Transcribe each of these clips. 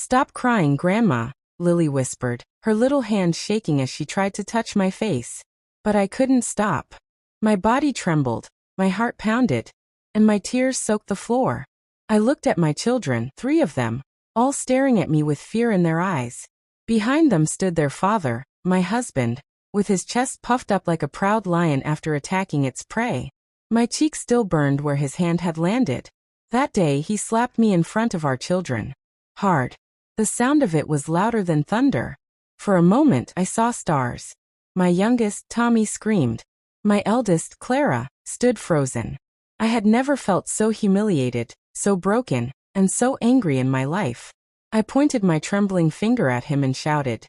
"Stop crying, Grandma," Lily whispered, her little hand shaking as she tried to touch my face. But I couldn't stop. My body trembled, my heart pounded, and my tears soaked the floor. I looked at my children, 3 of them, all staring at me with fear in their eyes. Behind them stood their father, my husband, with his chest puffed up like a proud lion after attacking its prey. My cheek still burned where his hand had landed. That day he slapped me in front of our children. Hard. The sound of it was louder than thunder. For a moment I saw stars. My youngest, Tommy, screamed. My eldest, Clara, stood frozen. I had never felt so humiliated, so broken, and so angry in my life. I pointed my trembling finger at him and shouted,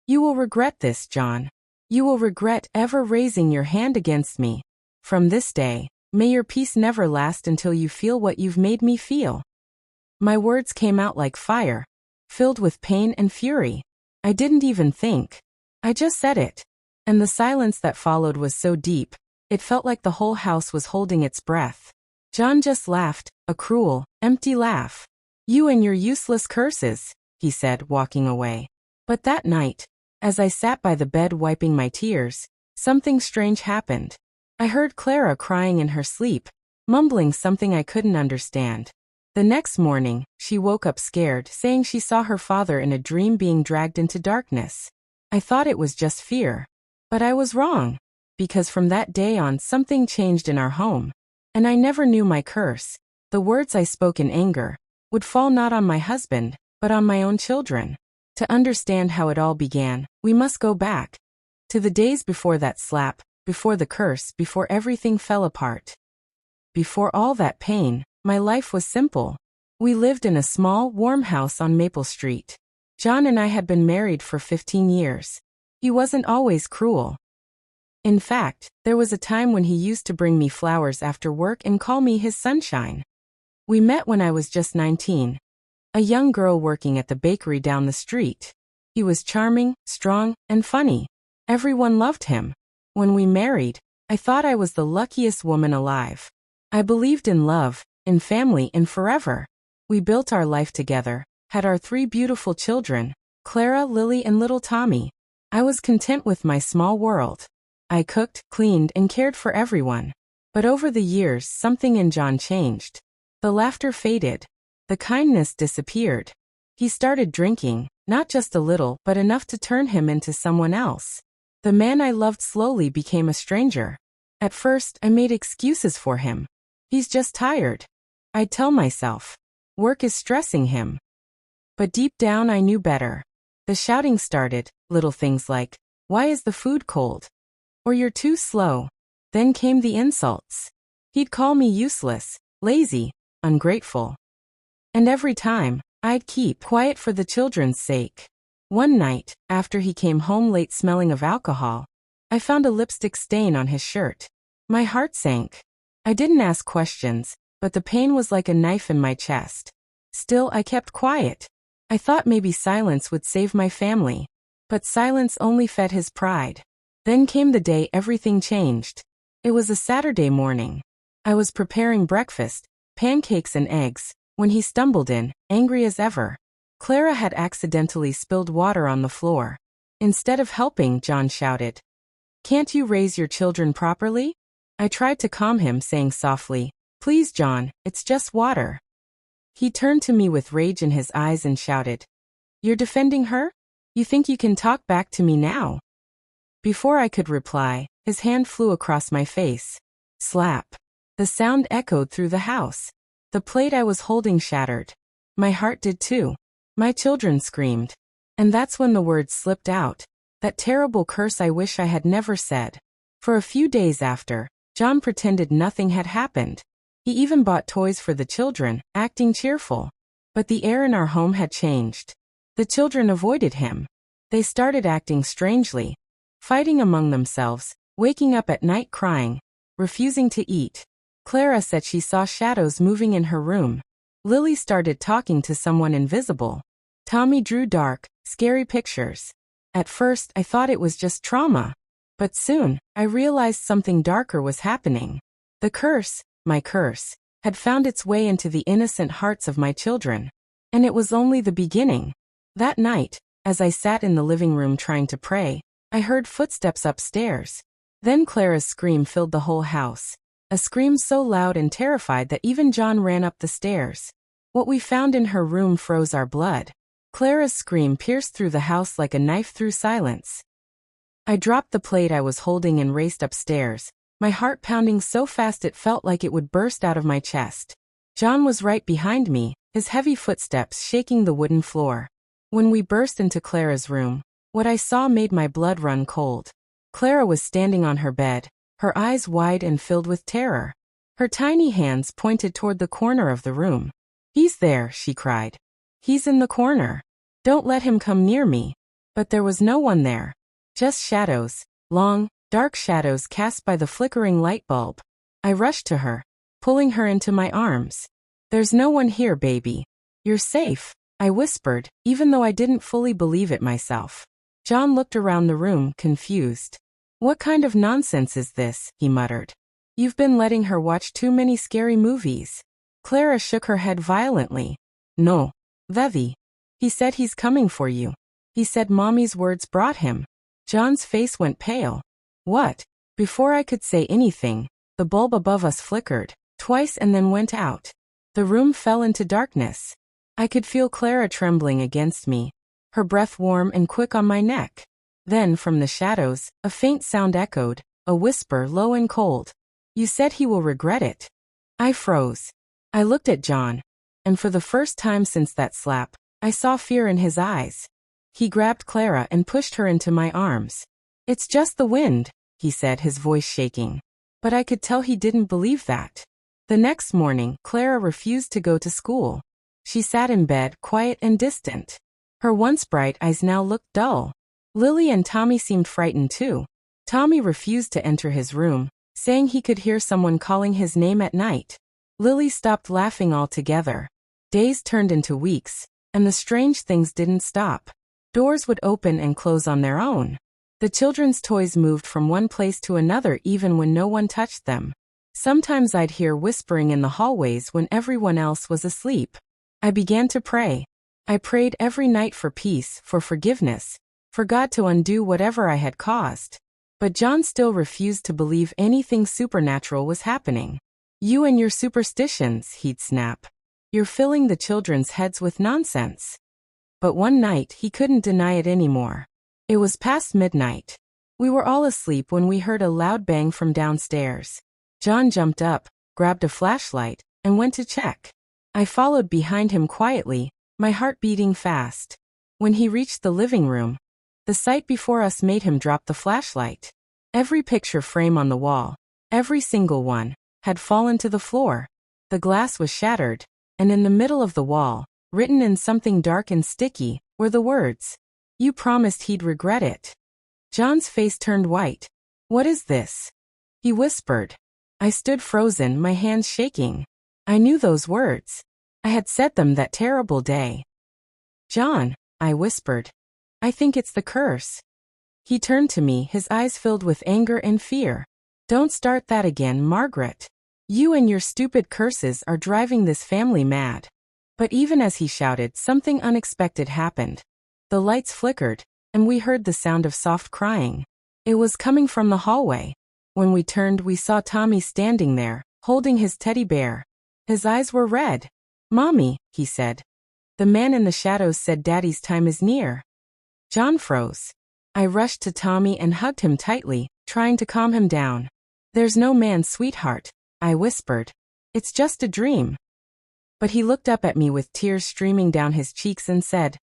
"You will regret this, John. You will regret ever raising your hand against me. From this day, may your peace never last until you feel what you've made me feel." My words came out like fire, filled with pain and fury. I didn't even think. I just said it. And the silence that followed was so deep, it felt like the whole house was holding its breath. John just laughed, a cruel, empty laugh. "You and your useless curses," he said, walking away. But that night, as I sat by the bed wiping my tears, something strange happened. I heard Clara crying in her sleep, mumbling something I couldn't understand. The next morning, she woke up scared, saying she saw her father in a dream being dragged into darkness. I thought it was just fear. But I was wrong. Because from that day on something changed in our home. And I never knew my curse, the words I spoke in anger, would fall not on my husband, but on my own children. To understand how it all began, we must go back to the days before that slap, before the curse, before everything fell apart. Before all that pain, my life was simple. We lived in a small, warm house on Maple Street. John and I had been married for 15 years. He wasn't always cruel. In fact, there was a time when he used to bring me flowers after work and call me his sunshine. We met when I was just 19. A young girl working at the bakery down the street. He was charming, strong, and funny. Everyone loved him. When we married, I thought I was the luckiest woman alive. I believed in love, in family, and forever. We built our life together, had our 3 beautiful children, Clara, Lily, and little Tommy. I was content with my small world. I cooked, cleaned, and cared for everyone. But over the years, something in John changed. The laughter faded. The kindness disappeared. He started drinking, not just a little, but enough to turn him into someone else. The man I loved slowly became a stranger. At first, I made excuses for him. "He's just tired," I'd tell myself. "Work is stressing him." But deep down I knew better. The shouting started, little things like, "Why is the food cold?" Or "You're too slow." Then came the insults. He'd call me useless, lazy, ungrateful. And every time, I'd keep quiet for the children's sake. One night, after he came home late smelling of alcohol, I found a lipstick stain on his shirt. My heart sank. I didn't ask questions, but the pain was like a knife in my chest. Still, I kept quiet. I thought maybe silence would save my family. But silence only fed his pride. Then came the day everything changed. It was a Saturday morning. I was preparing breakfast, pancakes and eggs, when he stumbled in, angry as ever. Clara had accidentally spilled water on the floor. Instead of helping, John shouted, "Can't you raise your children properly?" I tried to calm him, saying softly, "Please, John, it's just water." He turned to me with rage in his eyes and shouted, "You're defending her? You think you can talk back to me now?" Before I could reply, his hand flew across my face. Slap. The sound echoed through the house. The plate I was holding shattered. My heart did too. My children screamed. And that's when the words slipped out. That terrible curse I wish I had never said. For a few days after, John pretended nothing had happened. He even bought toys for the children, acting cheerful. But the air in our home had changed. The children avoided him. They started acting strangely, fighting among themselves, waking up at night crying, refusing to eat. Clara said she saw shadows moving in her room. Lily started talking to someone invisible. Tommy drew dark, scary pictures. At first, I thought it was just trauma. But soon, I realized something darker was happening. The curse, my curse, had found its way into the innocent hearts of my children. And it was only the beginning. That night, as I sat in the living room trying to pray, I heard footsteps upstairs. Then Clara's scream filled the whole house. A scream so loud and terrified that even John ran up the stairs. What we found in her room froze our blood. Clara's scream pierced through the house like a knife through silence. I dropped the plate I was holding and raced upstairs, my heart pounding so fast it felt like it would burst out of my chest. John was right behind me, his heavy footsteps shaking the wooden floor. When we burst into Clara's room, what I saw made my blood run cold. Clara was standing on her bed, her eyes wide and filled with terror. Her tiny hands pointed toward the corner of the room. "He's there," she cried. "He's in the corner. Don't let him come near me." But there was no one there. Just shadows, long, dark shadows cast by the flickering light bulb. I rushed to her, pulling her into my arms. "There's no one here, baby. You're safe," I whispered, even though I didn't fully believe it myself. John looked around the room, confused. "What kind of nonsense is this?" he muttered. "You've been letting her watch too many scary movies." Clara shook her head violently. "No, Vevi. He said he's coming for you. He said Mommy's words brought him." John's face went pale. "What?" Before I could say anything, the bulb above us flickered twice and then went out. The room fell into darkness. I could feel Clara trembling against me, her breath warm and quick on my neck. Then, from the shadows, a faint sound echoed, a whisper low and cold. "You said he will regret it." I froze. I looked at John, and for the first time since that slap, I saw fear in his eyes. He grabbed Clara and pushed her into my arms. "It's just the wind," he said, his voice shaking. But I could tell he didn't believe that. The next morning, Clara refused to go to school. She sat in bed, quiet and distant. Her once bright eyes now looked dull. Lily and Tommy seemed frightened too. Tommy refused to enter his room, saying he could hear someone calling his name at night. Lily stopped laughing altogether. Days turned into weeks, and the strange things didn't stop. Doors would open and close on their own. The children's toys moved from one place to another even when no one touched them. Sometimes I'd hear whispering in the hallways when everyone else was asleep. I began to pray. I prayed every night for peace, for forgiveness, for God to undo whatever I had caused. But John still refused to believe anything supernatural was happening. "You and your superstitions," he'd snap. "You're filling the children's heads with nonsense." But one night, he couldn't deny it anymore. It was past midnight. We were all asleep when we heard a loud bang from downstairs. John jumped up, grabbed a flashlight, and went to check. I followed behind him quietly, my heart beating fast. When he reached the living room, the sight before us made him drop the flashlight. Every picture frame on the wall, every single one, had fallen to the floor. The glass was shattered, and in the middle of the wall, written in something dark and sticky, were the words, "You promised he'd regret it." John's face turned white. "What is this?" he whispered. I stood frozen, my hands shaking. I knew those words. I had said them that terrible day. "John," I whispered, "I think it's the curse." He turned to me, his eyes filled with anger and fear. "Don't start that again, Margaret. You and your stupid curses are driving this family mad." But even as he shouted, something unexpected happened. The lights flickered, and we heard the sound of soft crying. It was coming from the hallway. When we turned, we saw Tommy standing there, holding his teddy bear. His eyes were red. "Mommy," he said. The man in the shadows said Daddy's time is near. John froze. I rushed to Tommy and hugged him tightly, trying to calm him down. "There's no man, sweetheart," I whispered. "It's just a dream." But he looked up at me with tears streaming down his cheeks and said,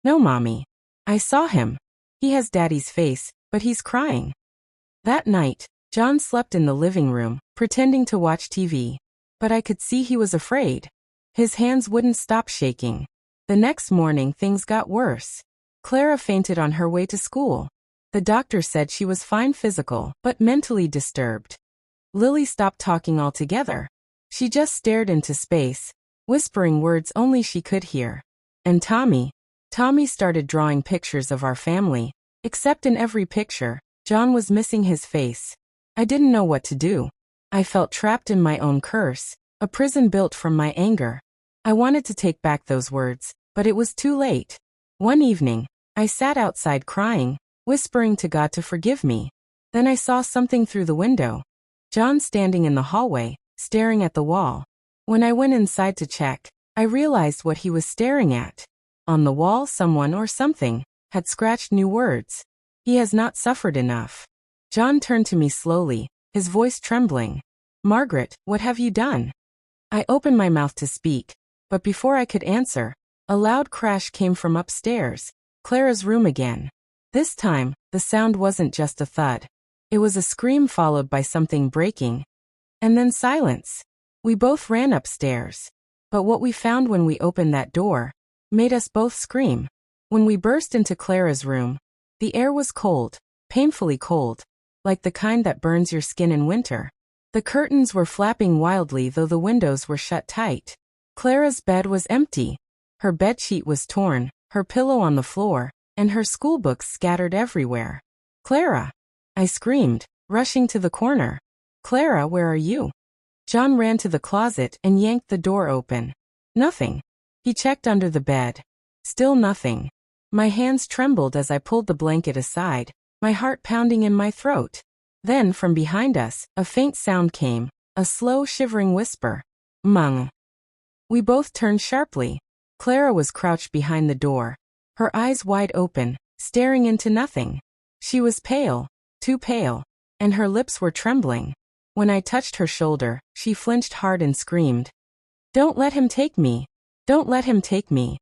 "No, Mommy. I saw him. He has Daddy's face, but he's crying." That night, John slept in the living room, pretending to watch TV. But I could see he was afraid. His hands wouldn't stop shaking. The next morning, things got worse. Clara fainted on her way to school. The doctor said she was fine physical, but mentally disturbed. Lily stopped talking altogether. She just stared into space, whispering words only she could hear. And Tommy started drawing pictures of our family. Except in every picture, John was missing his face. I didn't know what to do. I felt trapped in my own curse, a prison built from my anger. I wanted to take back those words, but it was too late. One evening, I sat outside crying, whispering to God to forgive me. Then I saw something through the window. John standing in the hallway, staring at the wall. When I went inside to check, I realized what he was staring at. On the wall, someone or something had scratched new words. He has not suffered enough. John turned to me slowly, his voice trembling. Margaret, what have you done? I opened my mouth to speak, but before I could answer, a loud crash came from upstairs, Clara's room again. This time, the sound wasn't just a thud. It was a scream followed by something breaking. And then silence. We both ran upstairs. But what we found when we opened that door made us both scream. When we burst into Clara's room, the air was cold, painfully cold, like the kind that burns your skin in winter. The curtains were flapping wildly though the windows were shut tight. Clara's bed was empty. Her bedsheet was torn, her pillow on the floor, and her schoolbooks scattered everywhere. Clara! I screamed, rushing to the corner. Clara, where are you? John ran to the closet and yanked the door open. Nothing. He checked under the bed. Still nothing. My hands trembled as I pulled the blanket aside, my heart pounding in my throat. Then, from behind us, a faint sound came, a slow, shivering whisper. Mung. We both turned sharply. Clara was crouched behind the door, her eyes wide open, staring into nothing. She was pale, too pale, and her lips were trembling. When I touched her shoulder, she flinched hard and screamed. Don't let him take me. Don't let him take me.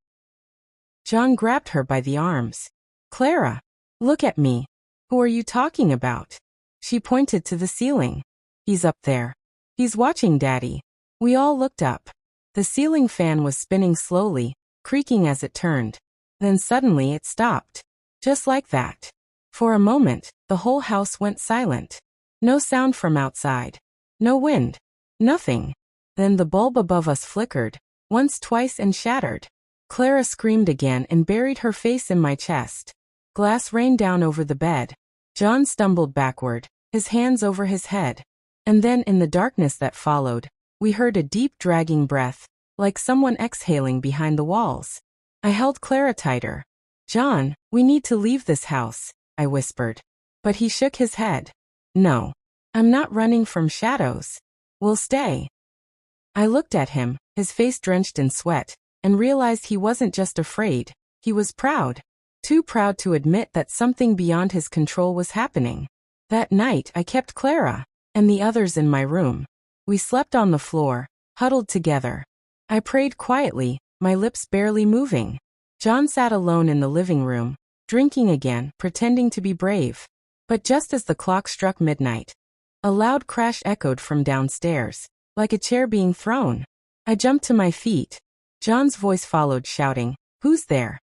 John grabbed her by the arms. Clara, look at me. Who are you talking about? She pointed to the ceiling. He's up there. He's watching Daddy. We all looked up. The ceiling fan was spinning slowly, creaking as it turned. Then suddenly it stopped. Just like that. For a moment, the whole house went silent. No sound from outside. No wind. Nothing. Then the bulb above us flickered, once, twice, and shattered. Clara screamed again and buried her face in my chest. Glass rained down over the bed. John stumbled backward, his hands over his head. And then in the darkness that followed, we heard a deep dragging breath, like someone exhaling behind the walls. I held Clara tighter. John, we need to leave this house, I whispered. But he shook his head. No. I'm not running from shadows. We'll stay. I looked at him, his face drenched in sweat, and realized he wasn't just afraid, he was proud. Too proud to admit that something beyond his control was happening. That night I kept Clara, and the others in my room. We slept on the floor, huddled together. I prayed quietly, my lips barely moving. John sat alone in the living room, drinking again, pretending to be brave. But just as the clock struck midnight, a loud crash echoed from downstairs, like a chair being thrown. I jumped to my feet. John's voice followed, shouting, "Who's there?"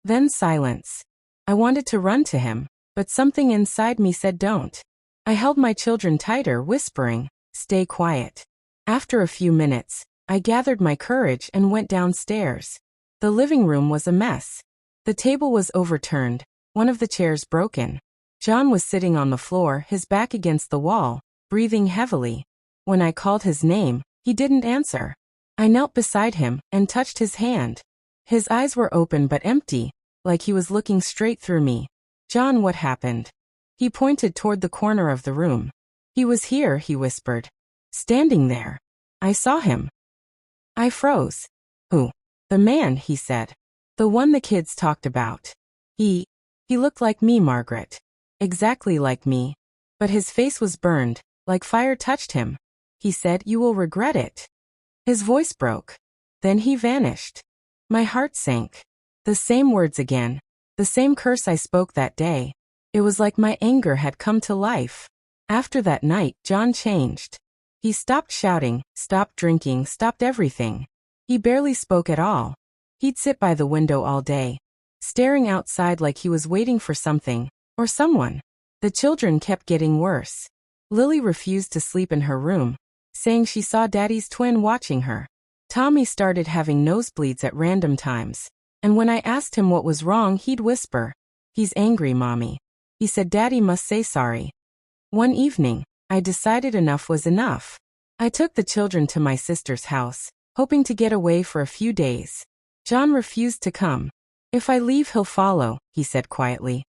Then silence. I wanted to run to him, but something inside me said don't. I held my children tighter, whispering, "Stay quiet." After a few minutes, I gathered my courage and went downstairs. The living room was a mess. The table was overturned, one of the chairs broken. John was sitting on the floor, his back against the wall, breathing heavily. When I called his name, he didn't answer. I knelt beside him and touched his hand. His eyes were open but empty, like he was looking straight through me. John, what happened? He pointed toward the corner of the room. He was here, he whispered. Standing there. I saw him. I froze. Who? The man, he said. The one the kids talked about. He looked like me, Margaret. Exactly like me. But his face was burned, like fire touched him. He said, "You will regret it." His voice broke. Then he vanished. My heart sank. The same words again. The same curse I spoke that day. It was like my anger had come to life. After that night, John changed. He stopped shouting, stopped drinking, stopped everything. He barely spoke at all. He'd sit by the window all day, staring outside like he was waiting for something, or someone. The children kept getting worse. Lily refused to sleep in her room, saying she saw Daddy's twin watching her. Tommy started having nosebleeds at random times, and when I asked him what was wrong, he'd whisper, "He's angry, Mommy." He said Daddy must say sorry. One evening, I decided enough was enough. I took the children to my sister's house, hoping to get away for a few days. John refused to come. If I leave, he'll follow, he said quietly.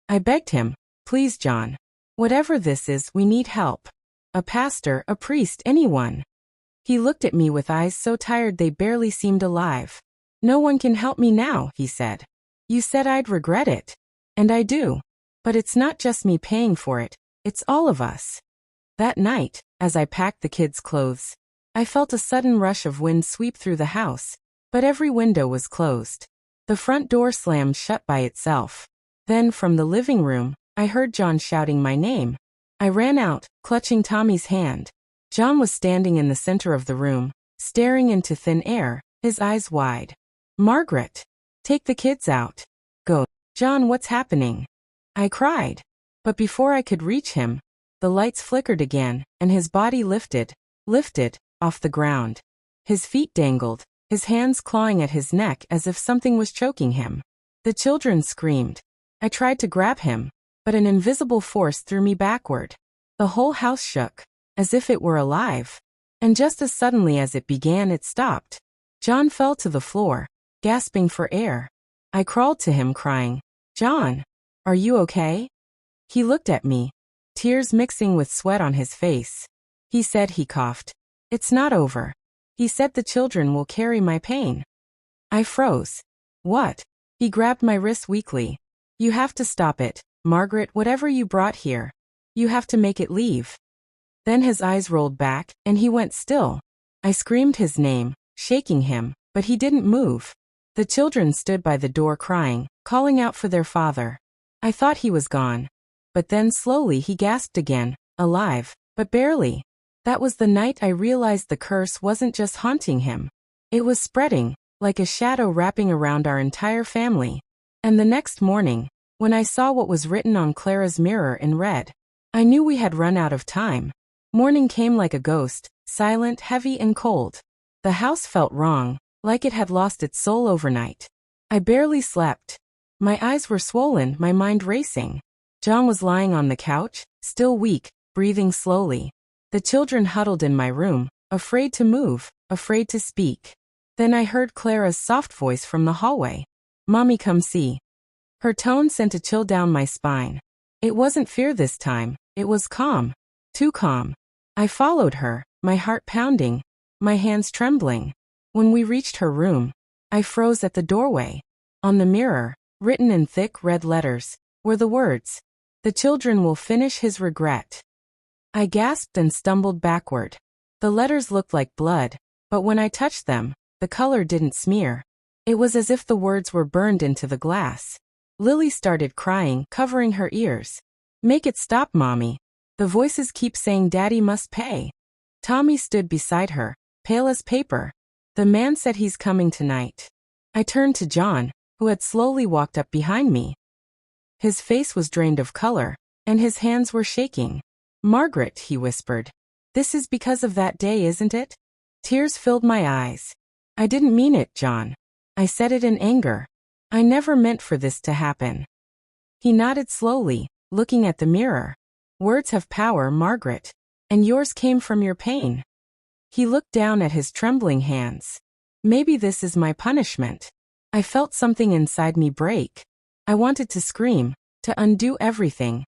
I begged him, please, John. Whatever this is, we need help. A pastor, a priest, anyone. He looked at me with eyes so tired they barely seemed alive. No one can help me now, he said. You said I'd regret it. And I do. But it's not just me paying for it, it's all of us. That night, as I packed the kids' clothes, I felt a sudden rush of wind sweep through the house, but every window was closed. The front door slammed shut by itself. Then, from the living room, I heard John shouting my name. I ran out, clutching Tommy's hand. John was standing in the center of the room, staring into thin air, his eyes wide. Margaret! Take the kids out. Go. John, what's happening? I cried. But before I could reach him, the lights flickered again, and his body lifted, off the ground. His feet dangled, his hands clawing at his neck as if something was choking him. The children screamed. I tried to grab him, but an invisible force threw me backward. The whole house shook, as if it were alive. And just as suddenly as it began, it stopped. John fell to the floor, gasping for air. I crawled to him, crying, John, are you okay? He looked at me, tears mixing with sweat on his face. He said, he coughed, it's not over. He said the children will carry my pain. I froze. What? He grabbed my wrist weakly. You have to stop it, Margaret, whatever you brought here. You have to make it leave. Then his eyes rolled back, and he went still. I screamed his name, shaking him, but he didn't move. The children stood by the door crying, calling out for their father. I thought he was gone. But then slowly he gasped again, alive, but barely. That was the night I realized the curse wasn't just haunting him. It was spreading, like a shadow wrapping around our entire family. And the next morning, when I saw what was written on Clara's mirror in red, I knew we had run out of time. Morning came like a ghost, silent, heavy, and cold. The house felt wrong, like it had lost its soul overnight. I barely slept. My eyes were swollen, my mind racing. John was lying on the couch, still weak, breathing slowly. The children huddled in my room, afraid to move, afraid to speak. Then I heard Clara's soft voice from the hallway. Mommy, come see. Her tone sent a chill down my spine. It wasn't fear this time, it was calm. Too calm. I followed her, my heart pounding, my hands trembling. When we reached her room, I froze at the doorway. On the mirror, written in thick red letters, were the words, "The children will finish his regret." I gasped and stumbled backward. The letters looked like blood, but when I touched them, the color didn't smear. It was as if the words were burned into the glass. Lily started crying, covering her ears. Make it stop, Mommy. The voices keep saying Daddy must pay. Tommy stood beside her, pale as paper. The man said he's coming tonight. I turned to John, who had slowly walked up behind me. His face was drained of color, and his hands were shaking. Margaret, he whispered. This is because of that day, isn't it? Tears filled my eyes. I didn't mean it, John. I said it in anger. I never meant for this to happen. He nodded slowly, looking at the mirror. Words have power, Margaret. And yours came from your pain. He looked down at his trembling hands. Maybe this is my punishment. I felt something inside me break. I wanted to scream, to undo everything,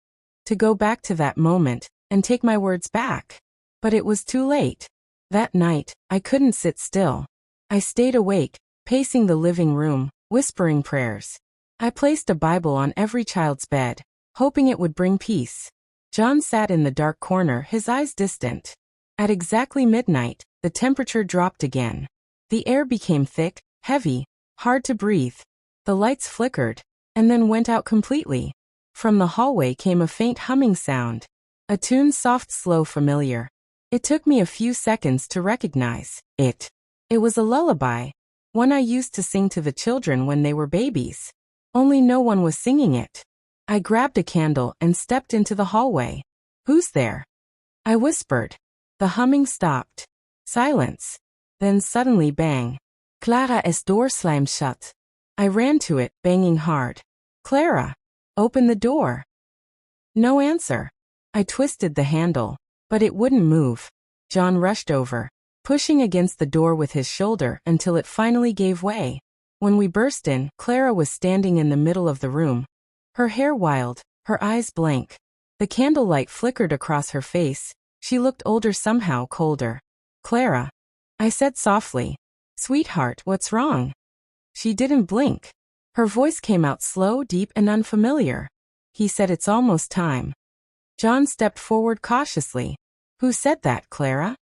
to go back to that moment, and take my words back. But it was too late. That night, I couldn't sit still. I stayed awake, pacing the living room, whispering prayers. I placed a Bible on every child's bed, hoping it would bring peace. John sat in the dark corner, his eyes distant. At exactly midnight, the temperature dropped again. The air became thick, heavy, hard to breathe. The lights flickered, and then went out completely. From the hallway came a faint humming sound. A tune, soft, slow, familiar. It took me a few seconds to recognize it. It was a lullaby, one I used to sing to the children when they were babies. Only no one was singing it. I grabbed a candle and stepped into the hallway. Who's there? I whispered. The humming stopped. Silence. Then suddenly bang. Clara, es door slammed shut. I ran to it, banging hard. Clara! Open the door. No answer. I twisted the handle, but it wouldn't move. John rushed over, pushing against the door with his shoulder until it finally gave way. When we burst in, Clara was standing in the middle of the room. Her hair wild, her eyes blank. The candlelight flickered across her face. She looked older, somehow colder. "Clara," I said softly. "Sweetheart, what's wrong?" She didn't blink. Her voice came out slow, deep, and unfamiliar. He said, "It's almost time." John stepped forward cautiously. "Who said that, Clara?"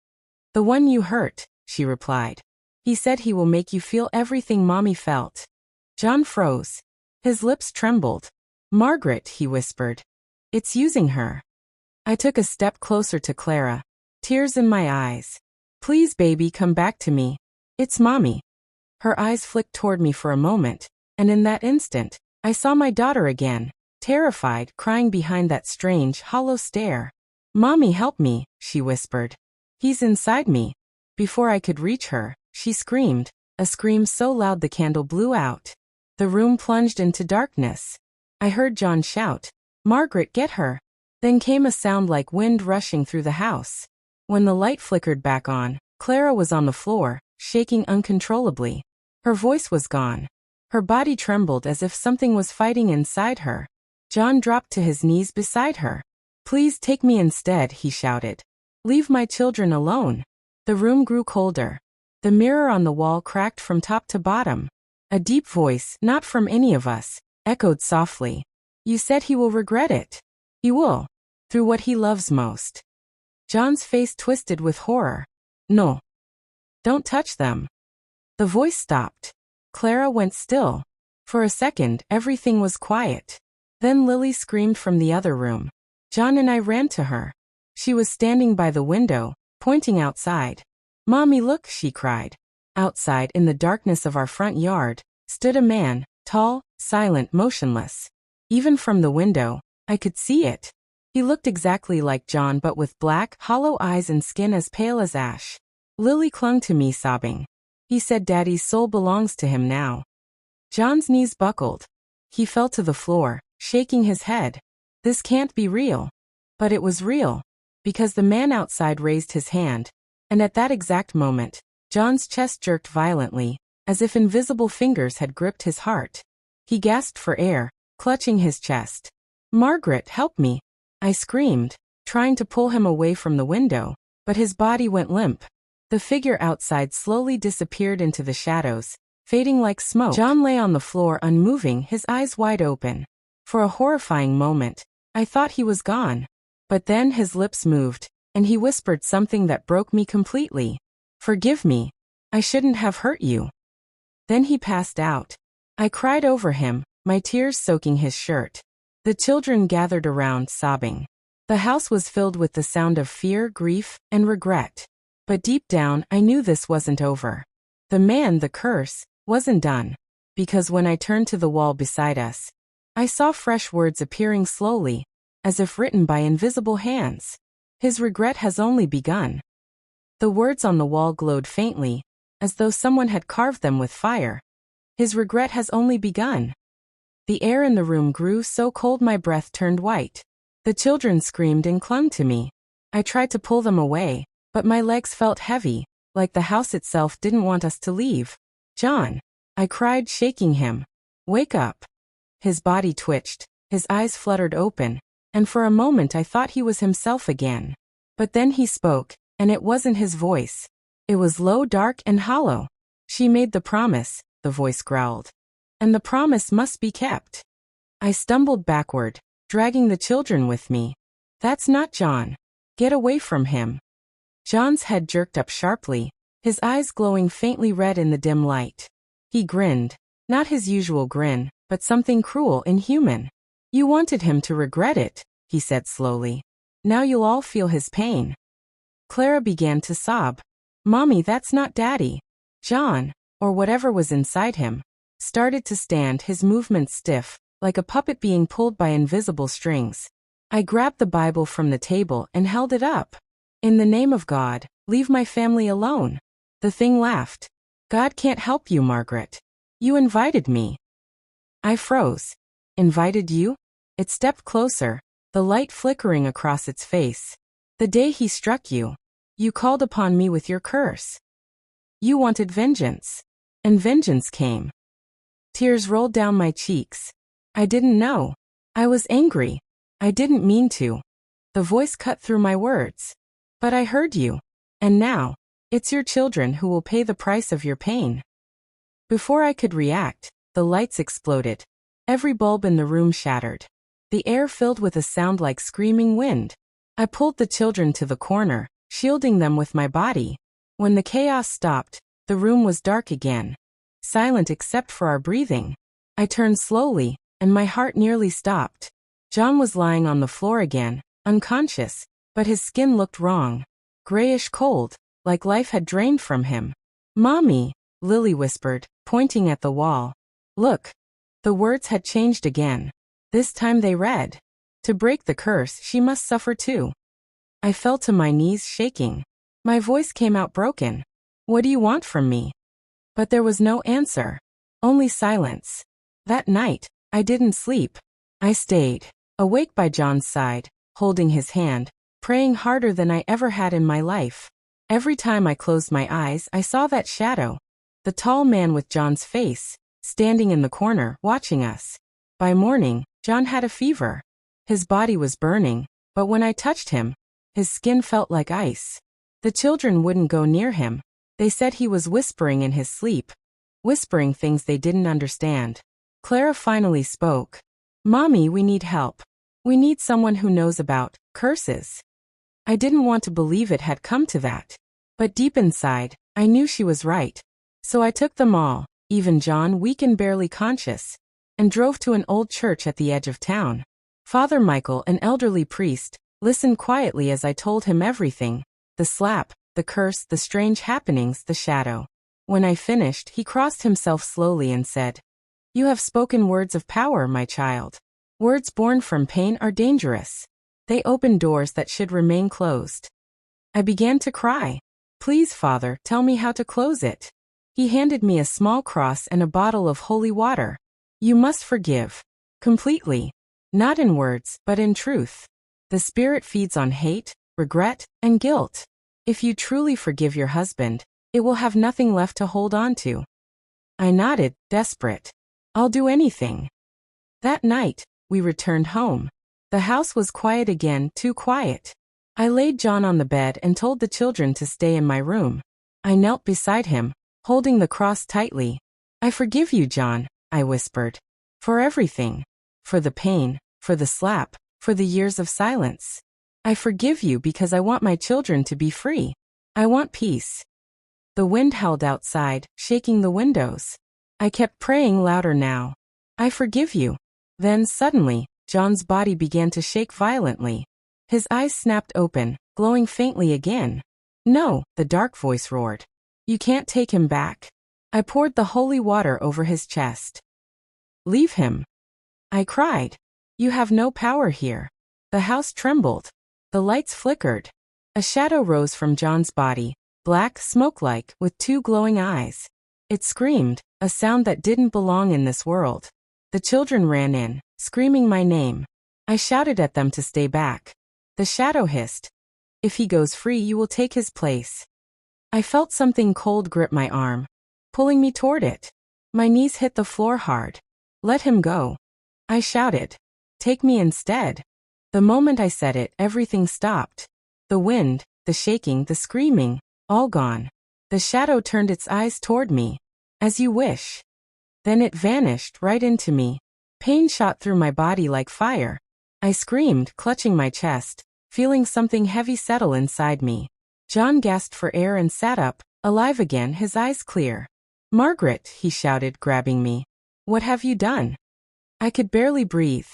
"The one you hurt," she replied. "He said he will make you feel everything Mommy felt." John froze. His lips trembled. "Margaret," he whispered. "It's using her." I took a step closer to Clara, tears in my eyes. "Please, baby, come back to me. It's Mommy." Her eyes flicked toward me for a moment, and in that instant, I saw my daughter again, terrified, crying behind that strange, hollow stare. "Mommy, help me," she whispered. "He's inside me." Before I could reach her, she screamed, a scream so loud the candle blew out. The room plunged into darkness. I heard John shout, "Margaret, get her." Then came a sound like wind rushing through the house. When the light flickered back on, Clara was on the floor, shaking uncontrollably. Her voice was gone. Her body trembled as if something was fighting inside her. John dropped to his knees beside her. "Please take me instead," he shouted. "Leave my children alone." The room grew colder. The mirror on the wall cracked from top to bottom. A deep voice, not from any of us, echoed softly. "You said he will regret it. He will. Through what he loves most." John's face twisted with horror. "No. Don't touch them." The voice stopped. Clara went still. For a second, everything was quiet. Then Lily screamed from the other room. John and I ran to her. She was standing by the window, pointing outside. "Mommy, look," she cried. Outside, in the darkness of our front yard, stood a man, tall, silent, motionless. Even from the window, I could see it. He looked exactly like John, but with black, hollow eyes and skin as pale as ash. Lily clung to me, sobbing. "He said Daddy's soul belongs to him now." John's knees buckled. He fell to the floor, shaking his head. "This can't be real." But it was real, because the man outside raised his hand, and at that exact moment, John's chest jerked violently, as if invisible fingers had gripped his heart. He gasped for air, clutching his chest. "Margaret, help me!" I screamed, trying to pull him away from the window, but his body went limp. The figure outside slowly disappeared into the shadows, fading like smoke. John lay on the floor unmoving, his eyes wide open. For a horrifying moment, I thought he was gone. But then his lips moved, and he whispered something that broke me completely. "Forgive me. I shouldn't have hurt you." Then he passed out. I cried over him, my tears soaking his shirt. The children gathered around, sobbing. The house was filled with the sound of fear, grief, and regret. But deep down, I knew this wasn't over. The man, the curse, wasn't done. Because when I turned to the wall beside us, I saw fresh words appearing slowly, as if written by invisible hands. "His regret has only begun." The words on the wall glowed faintly, as though someone had carved them with fire. "His regret has only begun." The air in the room grew so cold my breath turned white. The children screamed and clung to me. I tried to pull them away, but my legs felt heavy, like the house itself didn't want us to leave. "John," I cried, shaking him. "Wake up." His body twitched, his eyes fluttered open, and for a moment I thought he was himself again. But then he spoke, and it wasn't his voice. It was low, dark, and hollow. "She made the promise," the voice growled. "And the promise must be kept." I stumbled backward, dragging the children with me. "That's not John. Get away from him." John's head jerked up sharply, his eyes glowing faintly red in the dim light. He grinned, not his usual grin, but something cruel, inhuman. "You wanted him to regret it," he said slowly. "Now you'll all feel his pain." Clara began to sob. "Mommy, that's not Daddy." John, or whatever was inside him, started to stand, his movements stiff, like a puppet being pulled by invisible strings. I grabbed the Bible from the table and held it up. "In the name of God, leave my family alone." The thing laughed. "God can't help you, Margaret. You invited me." I froze. "Invited you?" It stepped closer, the light flickering across its face. "The day he struck you, you called upon me with your curse. You wanted vengeance. And vengeance came. Tears rolled down my cheeks. I didn't know. I was angry. I didn't mean to. The voice cut through my words. But I heard you. And now, it's your children who will pay the price of your pain. Before I could react, the lights exploded. Every bulb in the room shattered. The air filled with a sound like screaming wind. I pulled the children to the corner, shielding them with my body. When the chaos stopped, the room was dark again. Silent except for our breathing. I turned slowly, and my heart nearly stopped. John was lying on the floor again, unconscious, but his skin looked wrong. Grayish cold, like life had drained from him. "Mommy," Lily whispered, pointing at the wall. "Look." The words had changed again. This time they read, "To break the curse, she must suffer too." I fell to my knees shaking. My voice came out broken. "What do you want from me?" But there was no answer. Only silence. That night, I didn't sleep. I stayed, awake by John's side, holding his hand, praying harder than I ever had in my life. Every time I closed my eyes, I saw that shadow. The tall man with John's face, standing in the corner, watching us. By morning, John had a fever. His body was burning, but when I touched him, his skin felt like ice. The children wouldn't go near him. They said he was whispering in his sleep, whispering things they didn't understand. Clara finally spoke. "Mommy, we need help. We need someone who knows about curses." I didn't want to believe it had come to that. But deep inside, I knew she was right. So I took them all, even John, weak and barely conscious, and drove to an old church at the edge of town. Father Michael, an elderly priest, listened quietly as I told him everything. The slap, the curse, the strange happenings, the shadow. When I finished, he crossed himself slowly and said, "You have spoken words of power, my child. Words born from pain are dangerous. They open doors that should remain closed." I began to cry. "Please, Father, tell me how to close it." He handed me a small cross and a bottle of holy water. "You must forgive. Completely. Not in words, but in truth. The Spirit feeds on hate, regret, and guilt. If you truly forgive your husband, it will have nothing left to hold on to." I nodded, desperate. "I'll do anything." That night, we returned home. The house was quiet again, too quiet. I laid John on the bed and told the children to stay in my room. I knelt beside him, holding the cross tightly. "I forgive you, John," I whispered. "For everything. For the pain, for the slap, for the years of silence. I forgive you because I want my children to be free. I want peace." The wind howled outside, shaking the windows. I kept praying louder now. "I forgive you." Then suddenly, John's body began to shake violently. His eyes snapped open, glowing faintly again. "No," the dark voice roared. "You can't take him back." I poured the holy water over his chest. "Leave him," I cried. "You have no power here." The house trembled. The lights flickered. A shadow rose from John's body, black, smoke-like, with two glowing eyes. It screamed, a sound that didn't belong in this world. The children ran in, screaming my name. I shouted at them to stay back. The shadow hissed, "If he goes free, you will take his place." I felt something cold grip my arm, pulling me toward it. My knees hit the floor hard. "Let him go," I shouted. "Take me instead." The moment I said it, everything stopped. The wind, the shaking, the screaming, all gone. The shadow turned its eyes toward me. "As you wish." Then it vanished right into me. Pain shot through my body like fire. I screamed, clutching my chest, feeling something heavy settle inside me. John gasped for air and sat up, alive again, his eyes clear. "Margaret," he shouted, grabbing me. "What have you done?" I could barely breathe.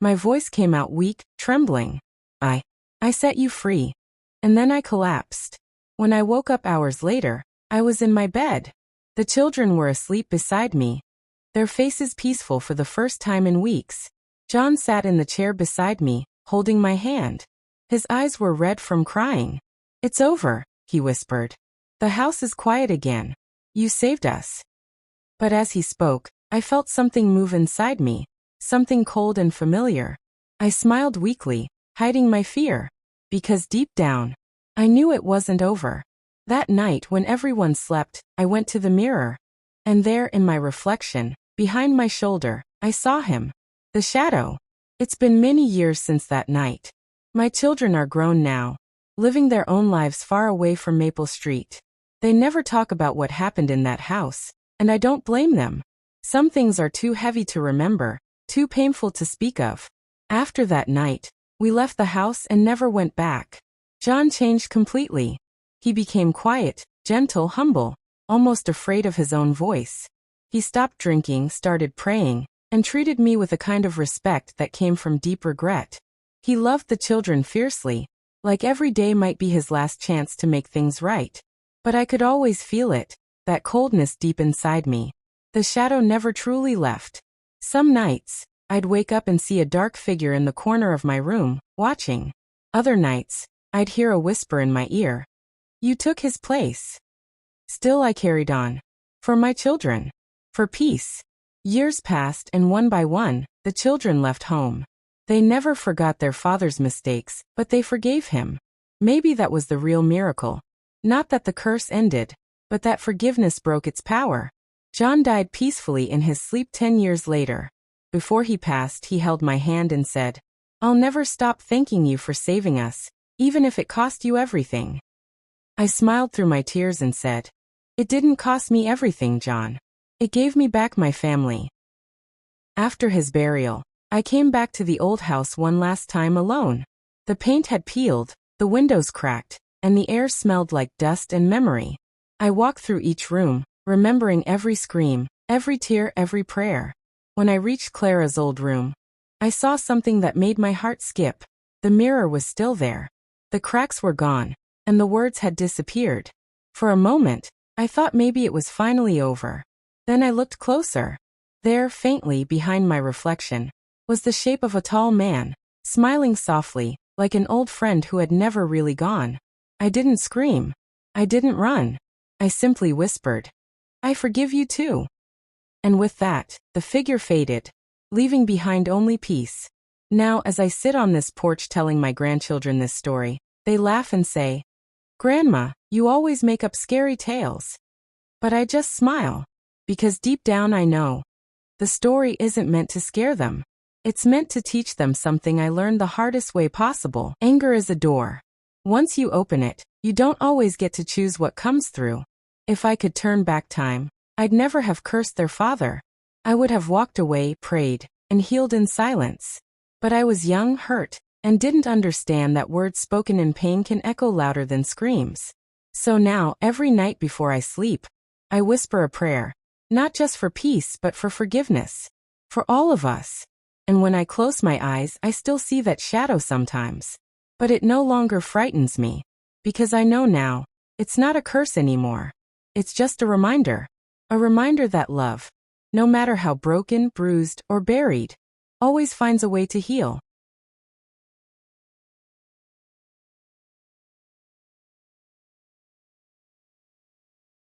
My voice came out weak, trembling. I set you free." And then I collapsed. When I woke up hours later, I was in my bed. The children were asleep beside me, their faces peaceful for the first time in weeks. John sat in the chair beside me, holding my hand. His eyes were red from crying. "It's over," he whispered. "The house is quiet again. You saved us." But as he spoke, I felt something move inside me, something cold and familiar. I smiled weakly, hiding my fear, because deep down, I knew it wasn't over. That night when everyone slept, I went to the mirror. And there, in my reflection, Behind my shoulder, I saw him. The shadow. It's been many years since that night. My children are grown now, living their own lives far away from Maple Street. They never talk about what happened in that house, and I don't blame them. Some things are too heavy to remember, too painful to speak of. After that night, we left the house and never went back. John changed completely. He became quiet, gentle, humble, almost afraid of his own voice. He stopped drinking, started praying, and treated me with a kind of respect that came from deep regret. He loved the children fiercely, like every day might be his last chance to make things right. But I could always feel it, that coldness deep inside me. The shadow never truly left. Some nights, I'd wake up and see a dark figure in the corner of my room, watching. Other nights, I'd hear a whisper in my ear. You took his place. Still I carried on. For my children. For peace. Years passed and one by one, the children left home. They never forgot their father's mistakes, but they forgave him. Maybe that was the real miracle. Not that the curse ended, but that forgiveness broke its power. John died peacefully in his sleep 10 years later. Before he passed, he held my hand and said, I'll never stop thanking you for saving us, even if it cost you everything. I smiled through my tears and said, It didn't cost me everything, John. It gave me back my family. After his burial, I came back to the old house one last time alone. The paint had peeled, the windows cracked, and the air smelled like dust and memory. I walked through each room, remembering every scream, every tear, every prayer. When I reached Clara's old room, I saw something that made my heart skip. The mirror was still there. The cracks were gone, and the words had disappeared. For a moment, I thought maybe it was finally over. Then I looked closer. There, faintly behind my reflection, was the shape of a tall man, smiling softly, like an old friend who had never really gone. I didn't scream. I didn't run. I simply whispered, I forgive you too. And with that, the figure faded, leaving behind only peace. Now, as I sit on this porch telling my grandchildren this story, they laugh and say, Grandma, you always make up scary tales. But I just smile. Because deep down I know, the story isn't meant to scare them. It's meant to teach them something I learned the hardest way possible. Anger is a door. Once you open it, you don't always get to choose what comes through. If I could turn back time, I'd never have cursed their father. I would have walked away, prayed, and healed in silence. But I was young, hurt, and didn't understand that words spoken in pain can echo louder than screams. So now, every night before I sleep, I whisper a prayer. Not just for peace but for forgiveness. For all of us. And when I close my eyes, I still see that shadow sometimes. But it no longer frightens me. Because I know now, it's not a curse anymore. It's just a reminder. A reminder that love, no matter how broken, bruised, or buried, always finds a way to heal.